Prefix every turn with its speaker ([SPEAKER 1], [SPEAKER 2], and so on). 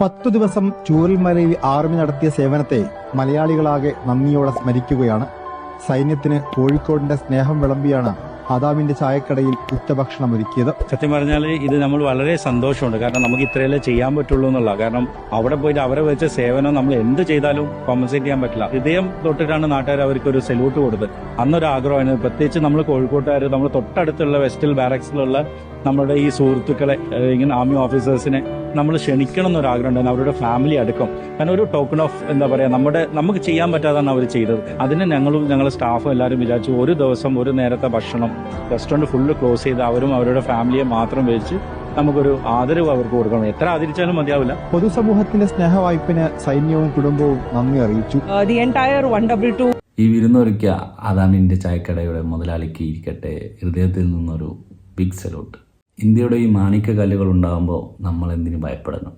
[SPEAKER 1] 10 ദിവസം ചൂരൽമലയിൽ ആർമി നടത്തിയ സേവനത്തെ മലയാളികളാകെ നന്ദിയോടെ സ്മരിക്കുകയാണ്. സൈന്യത്തിന് കോഴിക്കോടിന്റെ സ്നേഹം വിളമ്പിയാണ് ആദാമിന്റെ ചായക്കടയിൽ ഉച്ചഭക്ഷണം ഒരുക്കിയത്.
[SPEAKER 2] സത്യം പറഞ്ഞാൽ ഇത് നമ്മൾ വളരെ സന്തോഷമുണ്ട്. കാരണം നമുക്ക് ഇത്രയല്ലേ ചെയ്യാൻ പറ്റുള്ളൂ എന്നുള്ള. കാരണം അവിടെ പോയിട്ട് അവരെ വെച്ച സേവനം നമ്മൾ എന്ത് ചെയ്താലും കോമ്പൻസേറ്റ് ചെയ്യാൻ പറ്റില്ല. ഹൃദയം തൊട്ടിട്ടാണ് നാട്ടുകാർ അവർക്ക് ഒരു സല്യൂട്ട് കൊടുത്തത്. അന്നൊരു ആഗ്രഹമായിരുന്നു. പ്രത്യേകിച്ച് നമ്മൾ കോഴിക്കോട്ടുകാർ, നമ്മൾ തൊട്ടടുത്തുള്ള വെസ്റ്റൽ ബാരക്സിലുള്ള നമ്മുടെ ഈ സുഹൃത്തുക്കളെ, ഇങ്ങനെ ആർമി ഓഫീസേഴ്സിനെ നമ്മൾ ക്ഷണിക്കണം എന്നൊരാഗ്രഹം ഉണ്ടായിരുന്നു. അവരുടെ ഫാമിലി അടക്കം. കാരണം ഒരു ടോക്കൺ ഓഫ് എന്താ പറയുക, നമുക്ക് ചെയ്യാൻ പറ്റാതാണ് അവർ ചെയ്തത്. അതിന് ഞങ്ങളുടെ സ്റ്റാഫും എല്ലാവരും വിചാരിച്ചു ഒരു ദിവസം ഒരു നേരത്തെ ഭക്ഷണം റെസ്റ്റോറൻറ്റ് ഫുള്ള് ക്ലോസ് ചെയ്ത് അവരും അവരുടെ ഫാമിലിയെ മാത്രം വെച്ച് നമുക്കൊരു ആദരവ് അവർക്ക് കൊടുക്കണം. എത്ര ആദരിച്ചാലും മതിയാവില്ല.
[SPEAKER 1] പൊതുസമൂഹത്തിന്റെ സ്നേഹവായ്പിന് സൈന്യവും കുടുംബവും നന്ദി അറിയിച്ചു.
[SPEAKER 3] ഈ വിരുന്നൊരുക്കിയ ആദാമിന്റെ ചായക്കടയുടെ മുതലാളിക്ക് ഇരിക്കട്ടെ ഹൃദയത്തിൽ നിന്നൊരു ബിഗ് സല്യൂട്ട്. ഇന്ത്യയുടെ ഈ മാണിക്യ കല്ലുകൾ ഉണ്ടാകുമ്പോൾ നമ്മൾ എന്തിനു ഭയപ്പെടണം?